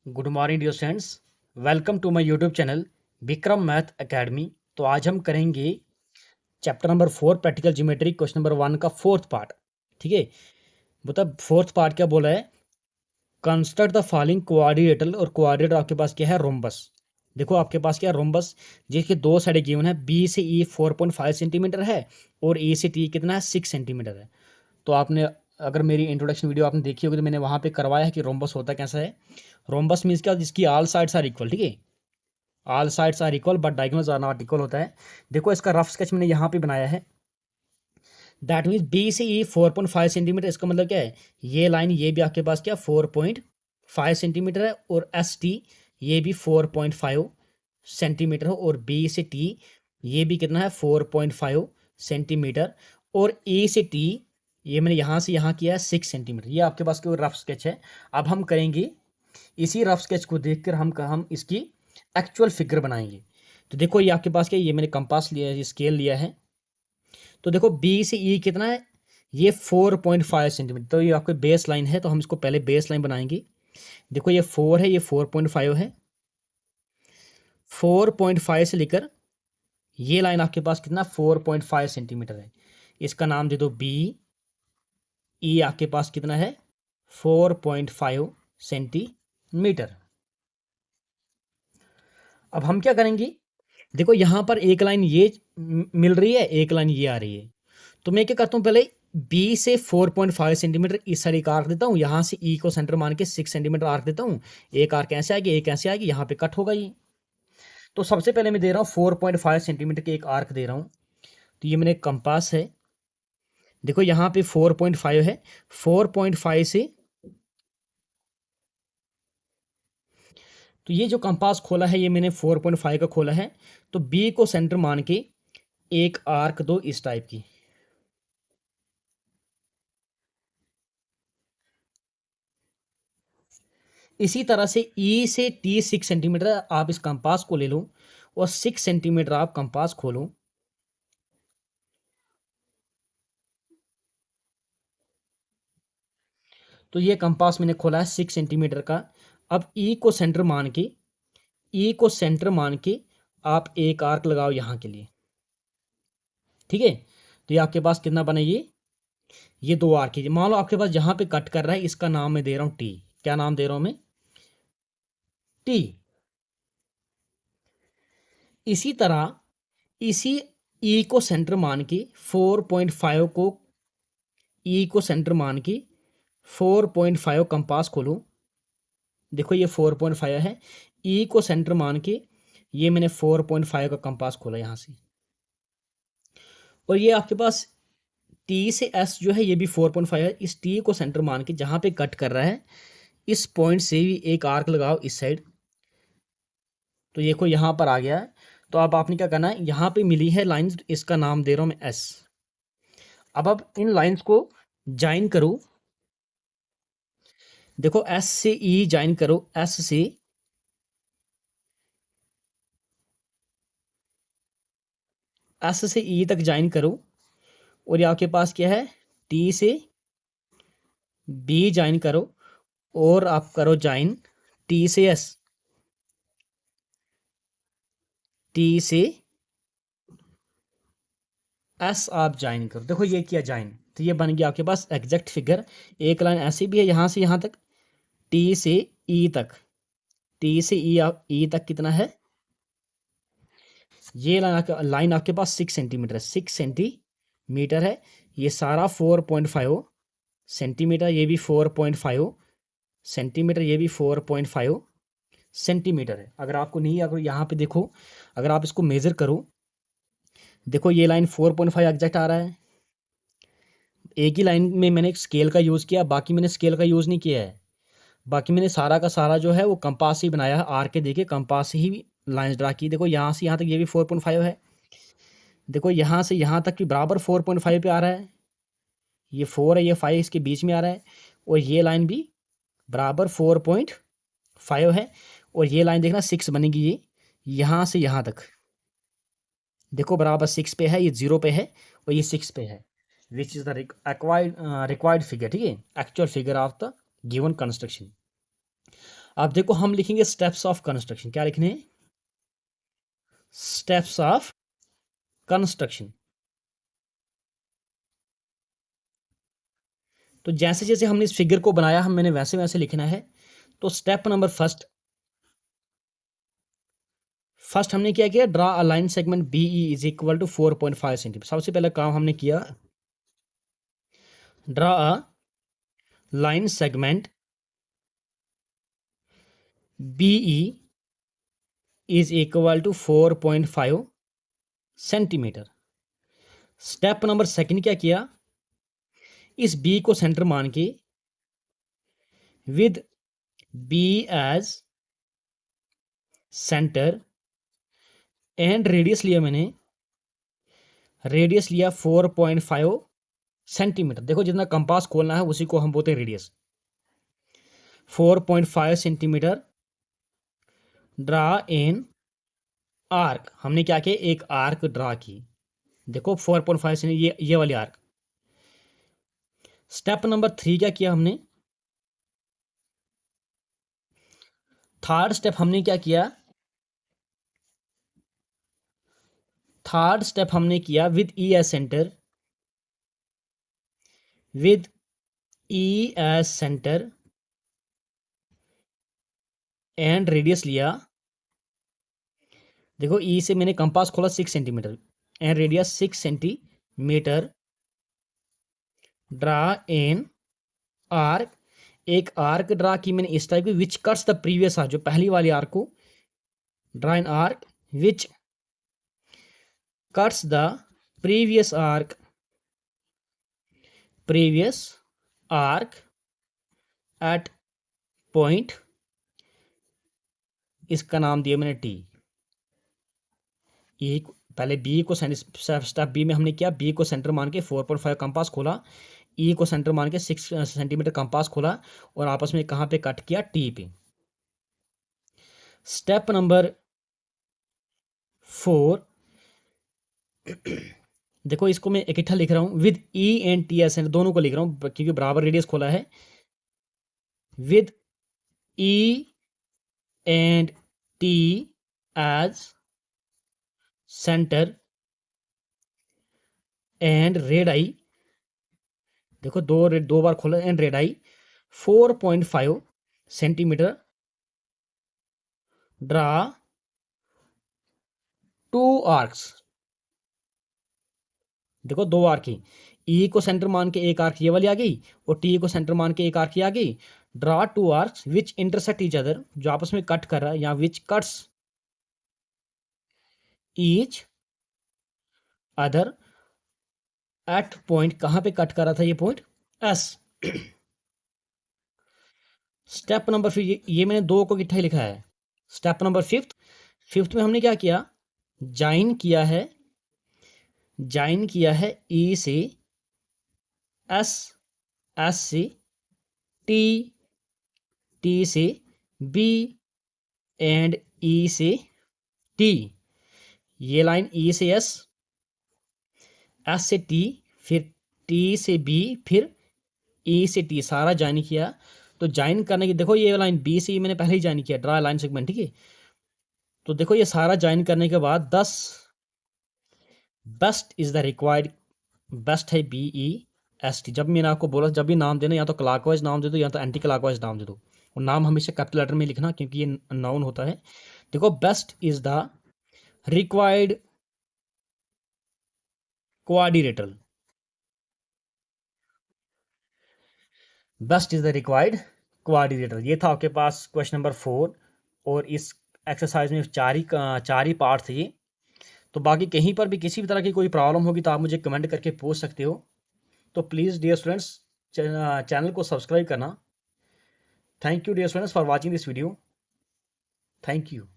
Good morning dear students. Welcome to my YouTube channel Vikram math academy. तो आज हम करेंगे chapter number 4 practical geometry question number 1 का fourth part. ठीक है, मतलब फोर्थ पार्ट क्या बोला है, कंस्ट्रक्ट द फॉलोइंग कोऑर्डिनेटर। और कोऑर्डिनेटर आपके पास क्या है, रोम्बस। देखो आपके पास क्या है, रोम्बस, जिसके दो साइड गिवन है। बी से ई 4.5 सेंटीमीटर है और ए से टी कितना है, 6 सेंटीमीटर है। तो आपने अगर मेरी इंट्रोडक्शन वीडियो आपने देखी होगी तो मैंने वहाँ पे करवाया है कि रोम्बस होता कैसा है। रोम्बस मीन्स क्या, जिसकी ऑल साइड्स आर इक्वल। ठीक है, all sides are equal but diagonals are not equal होता है। देखो इसका रफ स्केच मैंने यहाँ पे बनाया है। दैट मीन्स बी से ई 4.5 सेंटीमीटर, इसका मतलब क्या है, ये लाइन ये भी आपके पास क्या 4.5 सेंटीमीटर है और एस टी ये भी 4.5 सेंटीमीटर है और बी से टी ये भी कितना है 4.5 सेंटीमीटर और ए से टी ये मैंने यहाँ से यहाँ किया है 6 सेंटीमीटर। ये आपके पास कोई रफ स्केच है। अब हम करेंगे इसी रफ स्केच को देखकर हम इसकी एक्चुअल फिगर बनाएंगे। तो देखो ये आपके पास क्या, ये मैंने कंपास लिया है, ये स्केल लिया है। तो देखो बी से ई कितना है, ये 4.5 सेंटीमीटर। तो ये आपके बेस लाइन है, तो हम इसको पहले बेस लाइन बनाएंगे। देखो ये 4 है, ये 4.5 है। 4.5 से लेकर ये लाइन आपके पास कितना 4.5 सेंटीमीटर है। इसका नाम दे दो बी। ई आपके पास कितना है 4.5 सेंटीमीटर। अब हम क्या करेंगे, देखो यहाँ पर एक लाइन ये मिल रही है, एक लाइन ये आ रही है। तो मैं क्या करता हूँ, पहले बी से 4.5 सेंटीमीटर इस साइड एक आर्क देता हूँ, यहाँ से ई को सेंटर मान के 6 सेंटीमीटर आर्क देता हूँ। एक आर्क ऐसे आएगी, एक ऐसे आएगी, यहाँ पे कट होगा ये। तो सबसे पहले मैं दे रहा हूँ 4.5 सेंटीमीटर के एक आर्क दे रहा हूँ। तो ये मेरे कंपास है, देखो यहाँ पे 4.5 है। 4.5 से तो ये जो कंपास खोला है ये मैंने 4.5 का खोला है। तो बी को सेंटर मान के एक आर्क दो इस टाइप की। इसी तरह से ई से टी 6 सेंटीमीटर, आप इस कंपास को ले लो और 6 सेंटीमीटर आप कंपास खोलो। तो ये कंपास मैंने खोला है 6 सेंटीमीटर का। अब ई को सेंटर मान के, ई को सेंटर मान के आप एक आर्क लगाओ यहाँ के लिए। ठीक है, तो ये आपके पास कितना बने, ये दो आर्क कीजिए। मान लो आपके पास जहां पे कट कर रहा है, इसका नाम मैं दे रहा हूं टी। क्या नाम दे रहा हूं मैं, टी। इसी तरह इसी ई को सेंटर मान के 4.5 को, ई को सेंटर मान के 4.5 कंपास खोलो। देखो ये 4.5 है, ई को सेंटर मान के ये मैंने 4.5 का कंपास खोला यहाँ से। और ये आपके पास टी से एस जो है ये भी 4.5 है। इस टी को सेंटर मान के जहां पे कट कर रहा है, इस पॉइंट से भी एक आर्क लगाओ इस साइड। तो ये को यहाँ पर आ गया है। तो अब आपने क्या करना है, यहाँ पे मिली है लाइंस, इसका नाम दे रहा हूँ मैं एस। अब इन लाइंस को ज्वाइन करो। देखो एस से ई ज्वाइन करो, एस से ई तक ज्वाइन करो। और ये आपके पास क्या है, टी से बी ज्वाइन करो और आप करो ज्वाइन टी से एस, टी से एस आप ज्वाइन करो। देखो ये किया ज्वाइन, तो ये बन गया आपके पास एग्जैक्ट फिगर। एक लाइन ऐसी भी है यहाँ से यहाँ तक, टी से ई तक, टी से ई तक कितना है, ये लाइन आपके पास 6 सेंटीमीटर है, 6 सेंटीमीटर है। ये सारा 4.5 सेंटीमीटर, ये भी 4.5 सेंटीमीटर, ये भी 4.5 सेंटीमीटर है। अगर आपको नहीं, अगर यहाँ पे देखो, अगर आप इसको मेजर करो, देखो ये लाइन 4.5 एग्जैक्ट आ रहा है। एक ही लाइन में मैंने स्केल का यूज़ किया, बाकी मैंने स्केल का यूज़ नहीं किया है। बाकी मैंने सारा का सारा जो है वो कंपास ही बनाया है, आर के देखिए कंपास ही लाइन ड्रा की। देखो यहाँ से यहाँ तक ये भी 4.5 है। देखो यहाँ से यहाँ तक भी बराबर 4.5 पे आ रहा है। ये 4 है, ये 5 इसके बीच में आ रहा है। और ये लाइन भी बराबर 4.5 है। और ये लाइन देखना 6 बनेगी, ये यहाँ से यहाँ तक देखो बराबर 6 पे है, ये 0 पे है और ये 6 पे है। Which is the required figure. ठीक है, actual figure of the given construction. अब देखो हम लिखेंगे स्टेप्स ऑफ कंस्ट्रक्शन। क्या लिखने हैं? Steps of construction. तो जैसे जैसे हमने इस फिगर को बनाया मैंने वैसे वैसे लिखना है। तो स्टेप नंबर फर्स्ट हमने क्या किया? Draw a line segment B E is equal to 4.5 centimetre. सबसे पहला काम हमने किया, draw a line segment B E is equal to 4.5 centimetre. Step number second क्या किया? इस बी को सेंटर मान के with B as centre and radius लिया मैंने, रेडियस लिया 4.5 सेंटीमीटर। देखो जितना कंपास खोलना है उसी को हम बोलते हैं radius. 4.5 centimetre draw in arc. हमने क्या किया? एक आर्क ड्रा की। देखो 4.5 सेंटीमीटर ये वाली आर्क। स्टेप नंबर 3 क्या किया हमने? थर्ड स्टेप हमने क्या किया? थर्ड स्टेप हमने किया with E as centre, with E as centre and radius लिया। देखो ई से मैंने कंपास खोला 6 centimetre and radius 6 centimetre draw in arc. एक आर्क ड्रा की मैंने इस टाइप की which cuts the previous arc. जो पहली वाली आर्क को draw in arc which cuts the previous arc, previous arc at point, इसका नाम दिया मैंने टी। ए पहले बी को स्टेप बी में हमने किया, बी को सेंटर मान के 4.5 कंपास खोला, ई को सेंटर मान के 6 सेंटीमीटर कंपास खोला और आपस में कहाँ पे कट किया? टी पे। स्टेप नंबर 4 देखो इसको मैं इकट्ठा लिख रहा हूं with E and T S दोनों को लिख रहा हूं क्योंकि बराबर रेडियस खोला है। With E and T as centre and radii. देखो दो बार खोला and radii 4.5 centimetre draw 2 arcs. देखो 2 आर्क की, ई को सेंटर मान के एक आर्क ये वाली आ गई और टी को सेंटर मान के एक आर्क ये आ गई। ड्रा 2 आर्क्स विच इंटरसेक्ट ईच अदर, जो आपस में कट कर रहा है, या विच cuts each other at point. कहां पे कट कर रहा था? ये पॉइंट एस। स्टेप नंबर ये मैंने 2 को इकट्ठा ही लिखा है। स्टेप नंबर फिफ्थ में हमने क्या किया? ज्वाइन किया है, ज्वाइन किया है ई से एस, एस से टी, टी से बी एंड ई से टी। ये लाइन ई से एस, एस से टी, फिर टी से बी, फिर ई से टी, सारा ज्वाइन किया। तो ज्वाइन करने की देखो ये लाइन बी से मैंने पहले ही ज्वाइन किया, ड्रा लाइन सेगमेंट, ठीक है। तो देखो ये सारा ज्वाइन करने के बाद 10 best is the required, best है बी ई एस टी। जब मैंने आपको बोला जब भी नाम देना या तो क्लॉकवाइज नाम दे दो या तो एंटी क्लॉकवाइज नाम दे दो, और नाम हमेशा कैपिटल लेटर में लिखना क्योंकि ये नाउन होता है। देखो best is the required quadrilateral, best is the required quadrilateral. ये था आपके पास क्वेश्चन नंबर 4 और इस एक्सरसाइज में चार ही पार्ट थे ये। तो बाकी कहीं पर भी किसी भी तरह की कोई प्रॉब्लम होगी तो आप मुझे कमेंट करके पूछ सकते हो। तो प्लीज़ डियर स्टूडेंट्स चैनल को सब्सक्राइब करना। Thank you dear students for watching this video. Thank you.